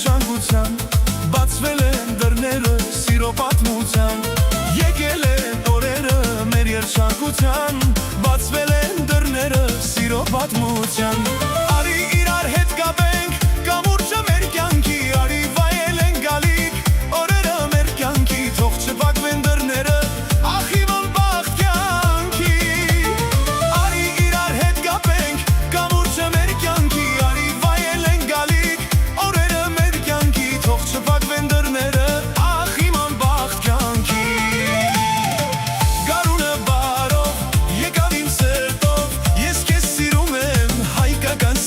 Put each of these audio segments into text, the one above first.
շանգության բացվել են դռները սիրո պատմության եկել են օրերը մեր երջանկության բացվել են դռները սիրո պատմության արի իրար հետ կապենք կամուրջը մեր կյանքի արի վայելենք գալիք օրերը մեր կյանքի թող չփակվեն դռները ախ իմ անբախտ կյանքի արի իրար հետ կապենք կամուրջը մեր կյանքի արի վայելենք գալիք օրերը մեր կյանքի թող չփակվեն դռները ախ իմ անբախտ կյանքի գարունը բարով եկավ իմ սրտով ես քեզ սիրում եմ հայկական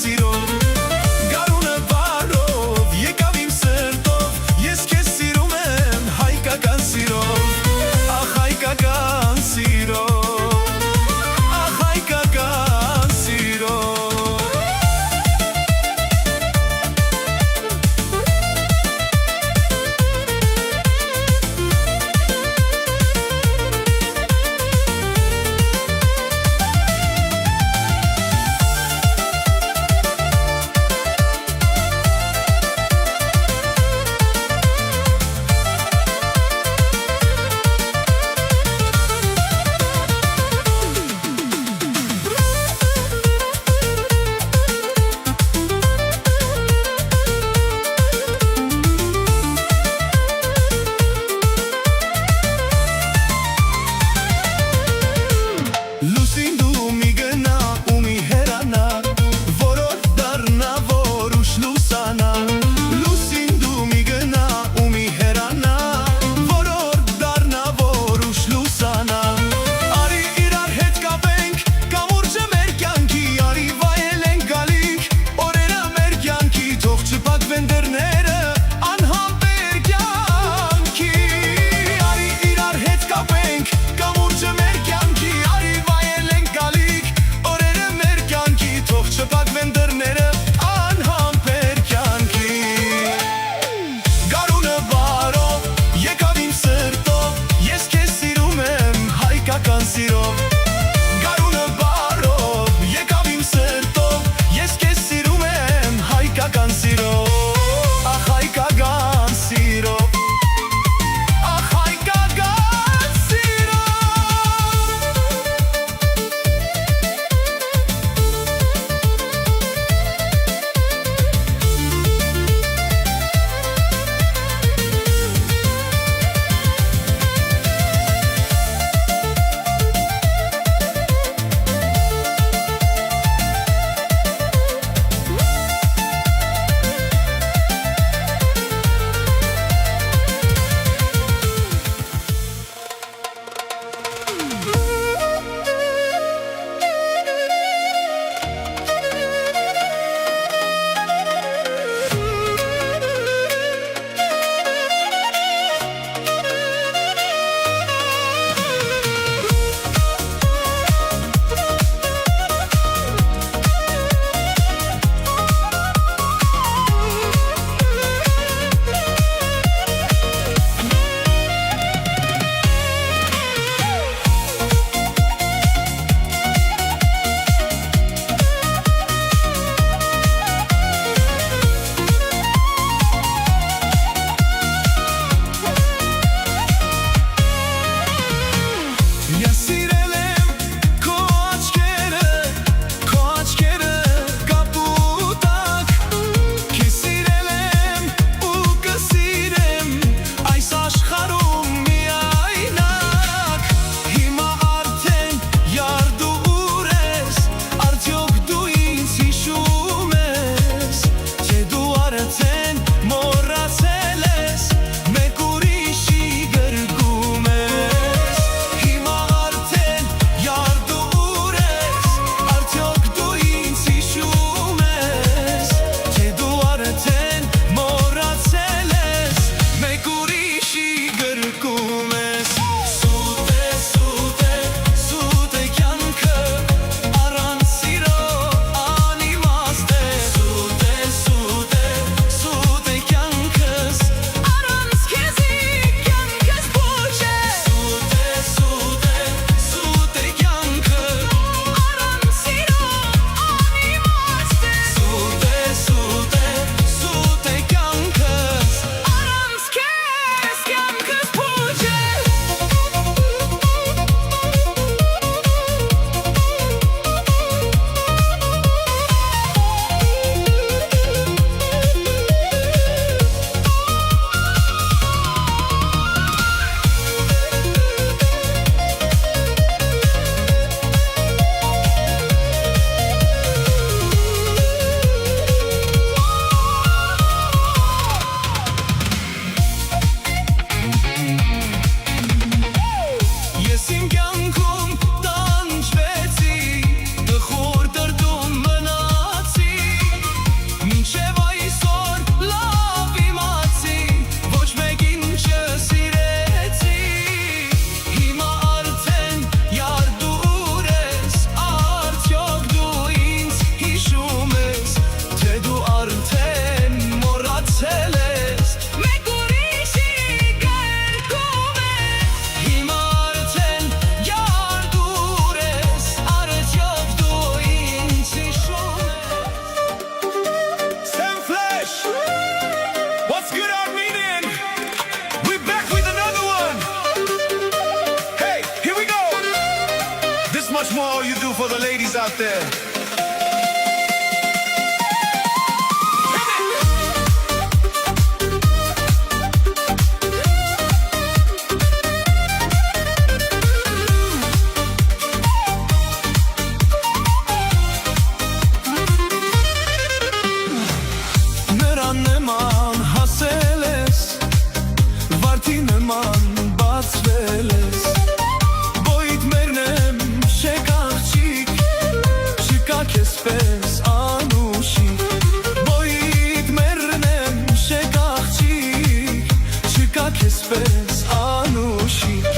all you do for the ladies out there. Նման հասել ես, վարդի նման բացվել ես, բոյիդ մերն եմ շեք աղջիկ, չկա քեզ պես անուշիկ, բոյիդ մերն եմ շեք աղջիկ, չկա քեզ պես անուշիկ.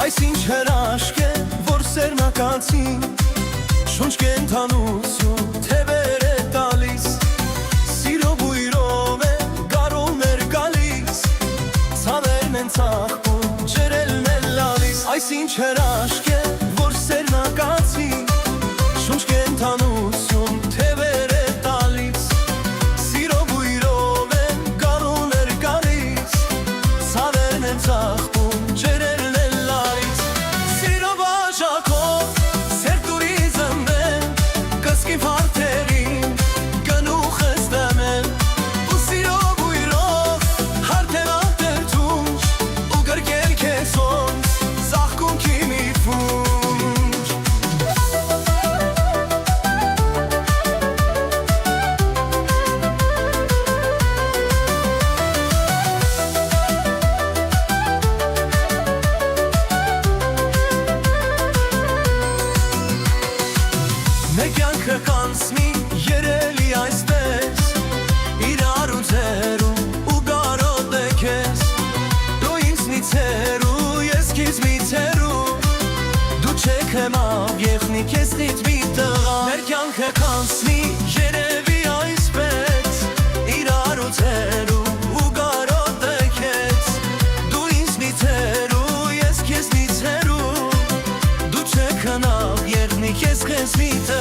Այս ինչ հրաշք է, որ սերնակացին, շունչ կենթանություն, թևեր է տալիս, սիրո բույրով է գարոներ գալիս, ցավերն են ծաղկում, ջրելն է լալիս. Այս ինչ հրաշք է, որ սերնակացին, շունչ կենթանություն, թևեր է տալիս, սիրո բույրով է գարոներ գալիս, ցավերն են ծաղկում, ջրելն Fool ելնի քեզնից մի տղա Մեր կյանքը կանցնի երևի այսպես Իրար ուծելու ու կարոտը քեզ Դու ինձնից հեռու, ես քեզնից հեռու Դու չքնավ ելնի քեզ մի տղա